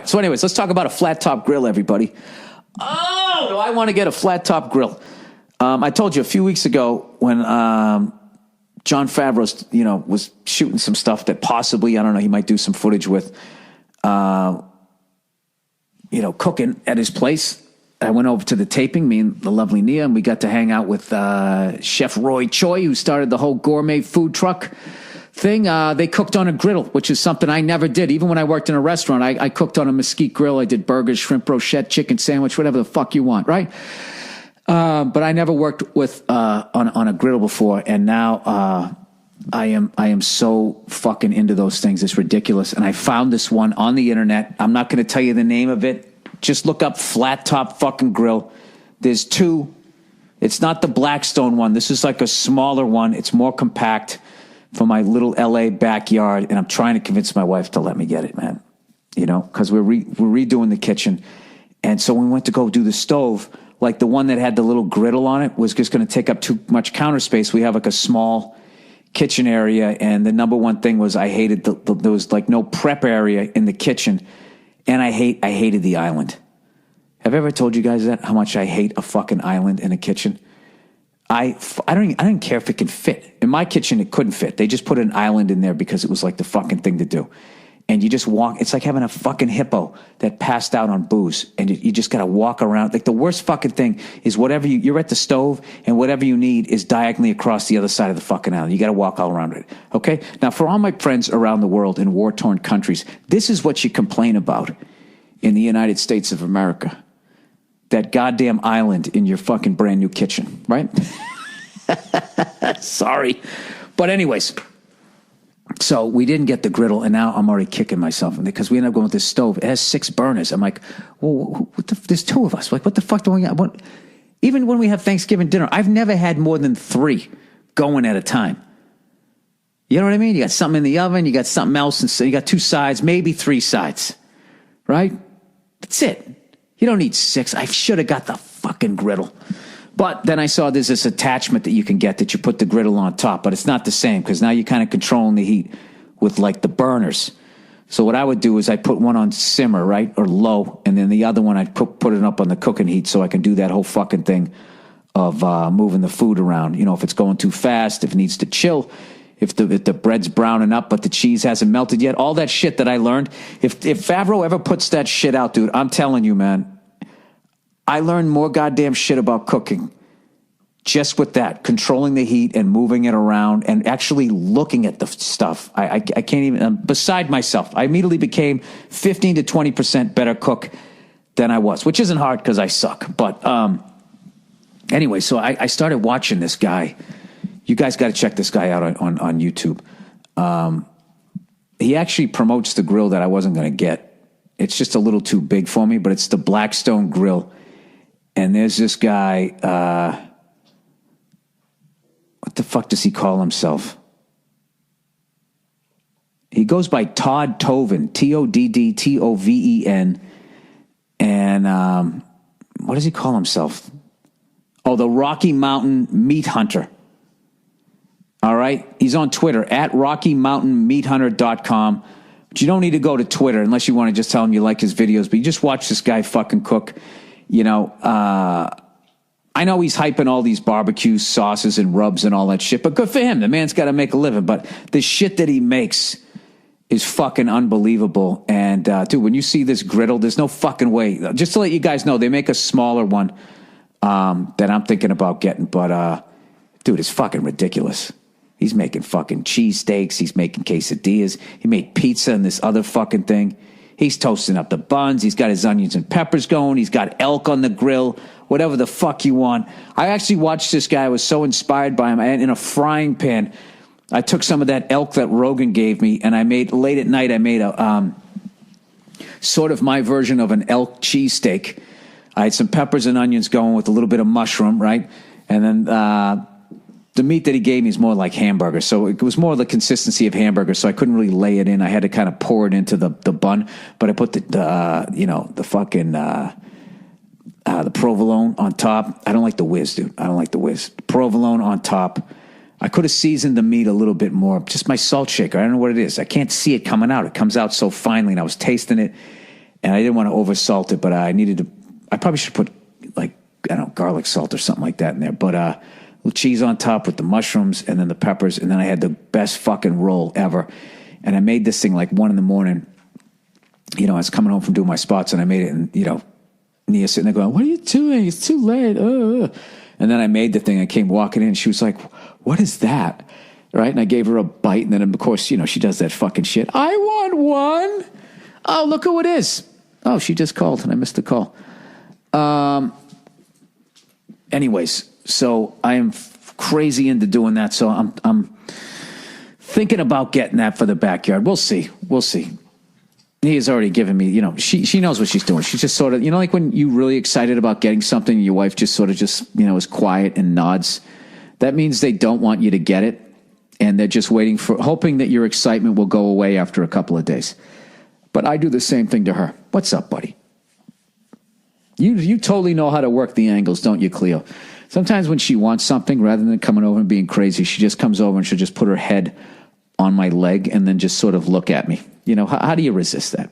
So anyways, let's talk about a flat top grill, everybody. Oh, do I want to get a flat top grill? I told you a few weeks ago when John Favreau, was shooting some stuff that possibly, I don't know, he might do some footage with, cooking at his place. I went over to the taping, me and the lovely Nia, and we got to hang out with Chef Roy Choi, who started the whole gourmet food truck thing. They cooked on a griddle, which is something I never did. Even when I worked in a restaurant, I cooked on a mesquite grill. I did burgers, shrimp brochette, chicken sandwich, whatever the fuck you want, right? But I never worked with on a griddle before, and now I am so fucking into those things. It's ridiculous. And I found this one on the internet. I'm not going to tell you the name of it. Just look up flat top fucking grill. There's two. It's not the Blackstone one. This is like a smaller one. It's more compact for my little LA backyard. And I'm trying to convince my wife to let me get it, man. Because we're redoing the kitchen. And so when we went to go do the stove, like the one that had the little griddle on it was just going to take up too much counter space. We have like a small kitchen area. And the number one thing was I hated there was like no prep area in the kitchen. And I hated the island. Have I ever told you guys that? How much I hate a fucking island in a kitchen? I didn't care if it could fit. In my kitchen, it couldn't fit. They just put an island in there because it was like the fucking thing to do. And you just walk. It's like having a fucking hippo that passed out on booze. And you just got to walk around. Like the worst fucking thing is whatever you're at the stove and whatever you need is diagonally across the other side of the fucking island. You got to walk all around it. Okay? Now, for all my friends around the world in war-torn countries, this is what you complain about in the United States of America. That goddamn island in your fucking brand new kitchen, right? Sorry. But anyways, so we didn't get the griddle, and now I'm already kicking myself because we ended up going with this stove. It has 6 burners. I'm like, well, there's 2 of us. Like, what the fuck do we got? Even when we have Thanksgiving dinner, I've never had more than 3 going at a time. You know what I mean? You got something in the oven, you got something else, and so you got 2 sides, maybe 3 sides, right? That's it. You don't need 6. I should have got the fucking griddle. But then I saw there's this attachment that you can get that you put the griddle on top, but it's not the same because now you're kind of controlling the heat with like the burners. So what I would do is I put one on simmer, right, or low, and then the other one I'd put it up on the cooking heat so I can do that whole fucking thing of moving the food around. If it's going too fast, if it needs to chill, if the bread's browning up but the cheese hasn't melted yet, all that shit that I learned. If Favreau ever puts that shit out, dude, I'm telling you, man, I learned more goddamn shit about cooking just with that, controlling the heat and moving it around and actually looking at the stuff. I can't even, beside myself, I immediately became 15 to 20% better cook than I was, which isn't hard because I suck. But anyway, so I started watching this guy. You guys got to check this guy out on YouTube. He actually promotes the grill that I wasn't going to get. It's just a little too big for me, but it's the Blackstone grill. And there's this guy, what the fuck does he call himself? He goes by Todd Toven, Toddtoven. And what does he call himself? Oh, the Rocky Mountain Meat Hunter. All right? He's on Twitter, at RockyMountainMeatHunter.com. But you don't need to go to Twitter unless you want to just tell him you like his videos. But you just watch this guy fucking cook. I know he's hyping all these barbecue sauces and rubs and all that shit, but good for him. The man's got to make a living. But the shit that he makes is fucking unbelievable. And, dude, when you see this griddle, there's no fucking way. Just to let you guys know, they make a smaller one that I'm thinking about getting. But, dude, it's fucking ridiculous. He's making fucking cheesesteaks. He's making quesadillas. He made pizza and this other fucking thing. He's toasting up the buns. He's got his onions and peppers going. He's got elk on the grill, whatever the fuck you want. I actually watched this guy. I was so inspired by him. And in a frying pan, I took some of that elk that Rogan gave me, and I made, late at night, I made a sort of my version of an elk cheesesteak. I had some peppers and onions going with a little bit of mushroom, right? And then the meat that he gave me is more like hamburger. So it was more the consistency of hamburger. So I couldn't really lay it in. I had to kind of pour it into the bun. But I put the provolone on top. I don't like the whiz, dude. I don't like the whiz. Provolone on top. I could have seasoned the meat a little bit more. Just my salt shaker. I don't know what it is. I can't see it coming out. It comes out so finely, and I was tasting it. and I didn't want to oversalt it, but I probably should put like, I don't know, garlic salt or something like that in there. But with cheese on top with the mushrooms and then the peppers. And then I had the best fucking roll ever. And I made this thing like 1 a.m. I was coming home from doing my spots, and I made it, and, Nia sitting there going, "What are you doing? It's too late." And then I made the thing. I came walking in, and she was like, "What is that?" Right? And I gave her a bite, and then, of course, she does that fucking shit. "I want one." "Oh, look who it is." "Oh, she just called, and I missed the call." Anyways, so I am crazy into doing that. So I'm thinking about getting that for the backyard. We'll see. He has already given me, she knows what she's doing. She's just sort of, like when you're really excited about getting something, your wife just sort of is quiet and nods. That means they don't want you to get it. And they're just hoping that your excitement will go away after a couple of days. But I do the same thing to her. "What's up, buddy?" You totally know how to work the angles, don't you, Cleo? Sometimes when she wants something, rather than coming over and being crazy, she just comes over and she'll just put her head on my leg and then just sort of look at me. How do you resist that?